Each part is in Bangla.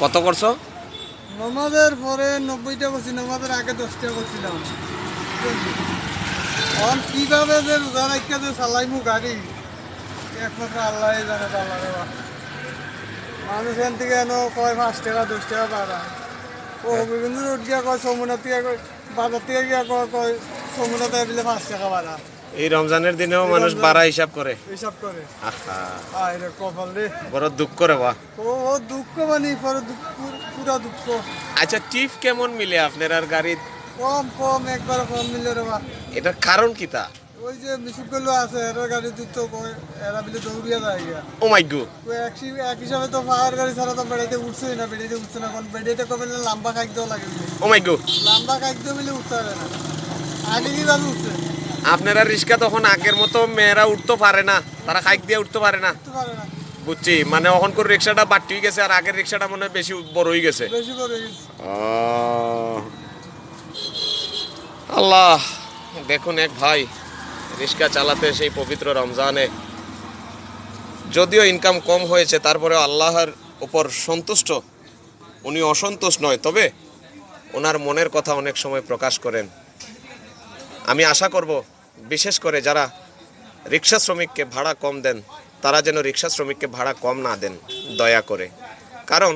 কত করছো? নামাজের পরে 90টা করছি, নামাজের আগে 10টা করছিলাম। এখন কিভাবে যে রোজা রাখা যে চালাইমু গাড়ি একমাত্র আল্লাহ জানে। আল্লাহ রে মানুষ এখান থেকে এনে কয় 5 টাকা 10 টাকা বাড়া। ও বিভিন্ন রোড গিয়া কয় সমুনা থেকে বাজার থেকে গিয়া কয় সমুনাতে বিলে 5 টাকা বাড়া। এই রমজানের দিনেও মানুষ বাড়া হিসাব করে। হিসাব করে আহা, রে কপাল রে। বড় দুঃখ রে বা। ও দুঃখ মানে পরে পুরা দুঃখ। আচ্ছা, টিপ কেমন মিলে আপনার আর গাড়ি? কম একবার কম মিলে রে বা। এটার কারণ কি তা? ওই যে মিশুকগুলো আছে এরা গাড়ি দিত এরা বিলে দৌড়িয়া যায় গিয়া। ও মাই গড। এক হিসাবে তো পাহাড় গাড়ি ছাড়া তো বেড়াইতে উঠছেই না, বেড়াইতে উঠছে না। কারণ বেড়াইতে কবে লম্বা খাইতেও লাগে, ও মাই গড। লম্বা খাইতেও মিলে উঠতে পারে না। আগে কিভাবে উঠছে? আপনারা রিক্সা তখন আগের মতো মেয়েরা উঠতে পারে না, তারা খাইক দিয়ে উঠতে পারে না। উঠতে পারে না। বুঝছি, মানে এখন করে রিক্সাটা বাড়তি হয়ে গেছে আর আগের রিক্সাটা মনে হয় বেশি বড় হয়ে গেছে। বেশি করে গেছে। আল্লাহ, দেখুন এক ভাই রিক্সা চালাতে সেই পবিত্র রমজানে যদিও ইনকাম কম হয়েছে, তারপরে আল্লাহর উপর সন্তুষ্ট, উনি অসন্তুষ্ট নয়, তবে ওনার মনের কথা অনেক সময় প্রকাশ করেন। আমি আশা করব বিশেষ করে যারা রিক্সা শ্রমিককে ভাড়া কম দেন তারা যেন রিক্সা শ্রমিককে ভাড়া কম না দেন দয়া করে। কারণ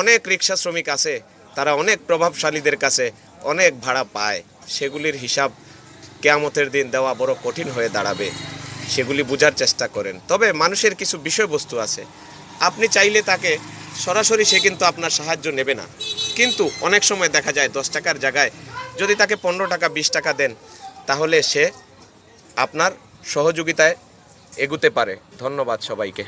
অনেক রিক্সা শ্রমিক আছে, তারা অনেক প্রভাবশালীদের কাছে অনেক ভাড়া পায়, সেগুলির হিসাব কিয়ামতের দিন দেওয়া বড় কঠিন হয়ে দাঁড়াবে। সেগুলি বোঝার চেষ্টা করেন। তবে মানুষের কিছু বিষয়বস্তু আছে, আপনি চাইলে তাকে সরাসরি সে কিন্তু আপনার সাহায্য নেবে না, কিন্তু অনেক সময় দেখা যায় 10 টাকার জায়গায় যদি তাকে 15 টাকা 20 টাকা দেন তাহলে সে আপনার সহযোগিতায় এগুতে পারে। ধন্যবাদ সবাইকে।